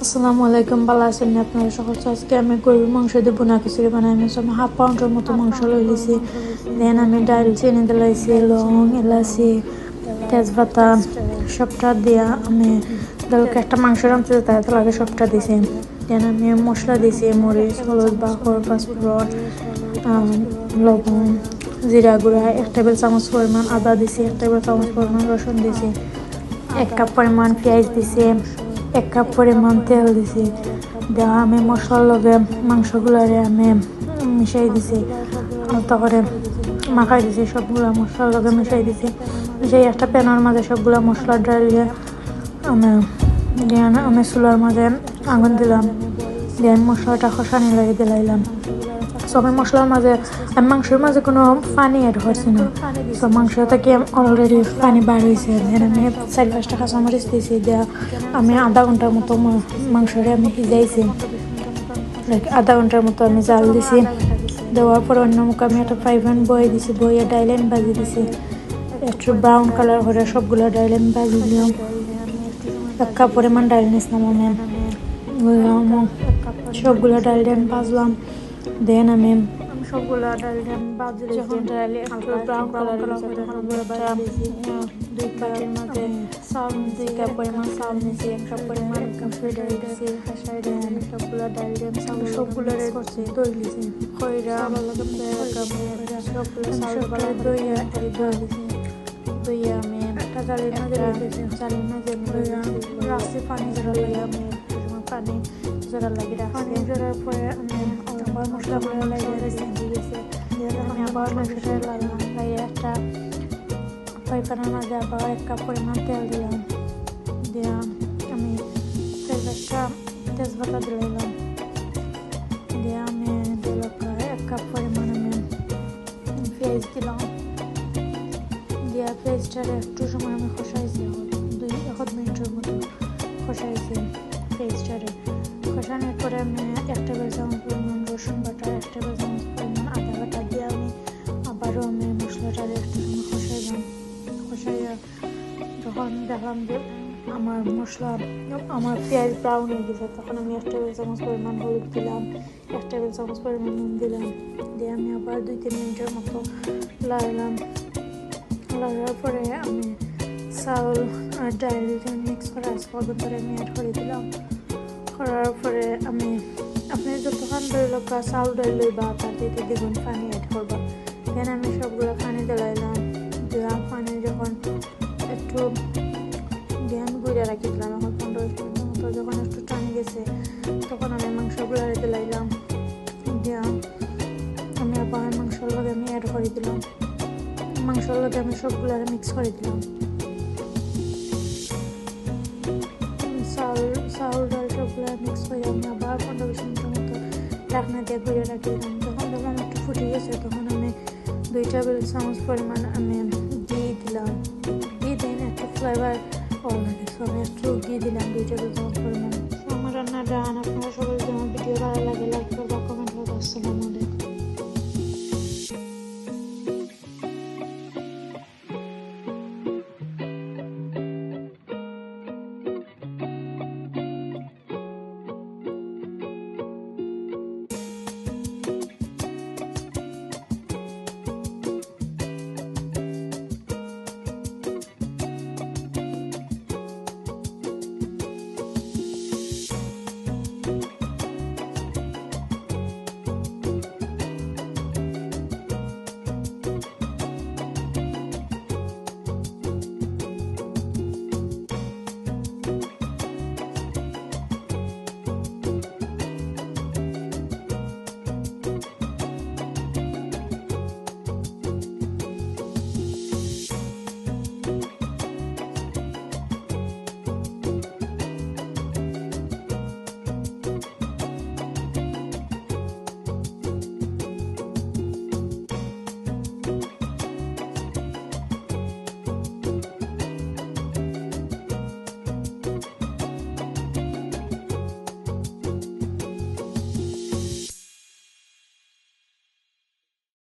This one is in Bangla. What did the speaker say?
আসসালামু আলাইকুম, ভালো আছেন আপনারা সকল? আজকে আমি গরুর মাংস দিয়ে বোনা খিচুড়ি বানাই। আমি হাফ পাউন্ডের মতো মাংস লইছি। দেন আমি ডাল চিনি দিলাইছি, লং, এলাচি, তেজপাতা সবটা দিয়া আমি দলকে একটা মাংস রাঁধতে তাই লাগে সবটা দিছি। দেন আমি মশলা দিছি, মরিচ, হলুদ, বাখর, পাঁচফোড়ন, লবণ, জিরা গুঁড়া, 1 টেবিল চামচ পরিমাণ আদা দিছি, 1 টেবিল চামচ পরিমাণ রসুন দিছি, 1 কাপ পরিমাণ পেঁয়াজ দিছি, 1 কাপ পরিমাণ তেল দিছি। দেওয়া আমি মশলার লগে মাংসগুলারে আমি মিশাই দিছি, আলতা করে মাখাই দিছি, সবগুলা মশলার লগে মিশাই দিছি। মিশাই একটা প্যানের মাঝে সবগুলা মশলা ডালিয়ে আমি চুলার মাঝে আগুন দিলাম। দিয়ে মশলাটা খসানি লাগে দিলাইলাম। আমি মশলার মাঝে আমি মাংসের মাঝে কোনো পানি অ্যাড করছি না। তো মাংস থেকে অলরেডি পানি বার হয়েছে। দেন আমি 4-5টা কাঁচামরিচ দিয়েছি। দেওয়া আমি আধা ঘন্টার মতো মাংসটা আমি ভিজাইছি। আধা ঘন্টার মতো আমি জাল দিছি। দেওয়ার পর অন্য মুখে আমি একটা ফ্রাই প্যান বয়ে দিছি, বইয়ে ডাইলেন ভাজি দিছি। একটু ব্রাউন কালার করে সবগুলো ডাইলেন ভাজি দিলাম। 1 কাপ পরিমাণ ডাল নিয়েছিলাম আমি, সবগুলো ডাল ভাজলাম। দেন আমি সবগুলো ডাল ভাজি যখন ডাল একটু ব্রাউন কালার করে 2 কাপের মধ্যে 2 কাপ পরিমাণ চাউল নিয়েছি, 1 কাপ পরিমাণ মুসুর ডাল দিয়েছি, হাঁসাই ডাল সবগুলো ডাল সবগুলো করছি, দই দিয়েছি, খইরা সবগুলো চাউল দইয়া দিয়েছি। দইয়া আমি একটা জালির মাঝে রাখছি, পানি জোড়া লাগে আমি পানি জোড়া লাগিয়ে রাখছি। পানি জোড়ার পরে আমি আবার মশলাগুলো লাগিয়ে দিয়েছি। আমি আবার মাংসটা লাগিয়ে একটা ফ্রাই প্যানের মাঝে আবার 1 কাপ পরিমাণ তেল দিলাম। দিয়ে আমি তেজপাতা দিলাম। দিয়ে আমি 1 কাপ পরিমাণ আমি পেঁয়াজ দিলাম। দিয়ে পেঁয়াজটার একটু সময় আমি খসাইছি, 2 মিনিটের মতো খসাইছি পেঁয়াজটারে। খসানোর পরে আমি 1 টেবিল চামচ পরিমাণ রসুন বাটা, 1 টেবিল চামচ পরিমাণ আদা বাটা দিয়ে আমি আবারও আমি মশলাটারে একটু সময় খসাইলাম। খসাইয়া যখন দেখলাম যে আমার পেঁয়াজ ব্রাউন হয়ে গেছে, তখন আমি 1 টেবিল চামচ পরিমাণ হলুদ দিলাম, 1 টেবিল চামচ পরিমাণ নুন দিলাম। দিয়ে আমি আবার 2-3 মিনিটের মতো লাগালাম। লাগার পরে আমি চাউল আর ডাল মিক্স করা করে আমি অ্যাড করে দিলাম। করার পরে আপনি যতক্ষণ ধরে চাউল ডাল লইবা তার থেকে দ্বিগুণ পানি অ্যাড করবা। দেন আমি সবগুলো পানি দিলাইলাম। দিলাম পানি যখন একটু জ্ঞান গুঁড়ে রাখি দিলাম, এখন 15 মিনিট মতো যখন একটু টানি গেছে তখন আমি মাংসগুলো দিলাইলাম। দিয়া আমি আবার মাংসর লগে আমি অ্যাড করে দিলাম। মাংসর লগে আমি সবগুলো মিক্স করে দিলাম। চাউল ডাল সবগুলো মিক্স করে আমি আবার 15-20 মিনিটের মতো ঢাকনা দিয়ে ঘুরে রাখি দিলাম। যখন একটু ফুটে গেছে তখন আমি 2 টেবিল চামচ পরিমাণ আমি ঘি দিলাম। ঘি দিন একটু ফ্লেভার লাগে, আমি একটু ঘি দিলাম 2 টেবিল চামচ পরিমাণ।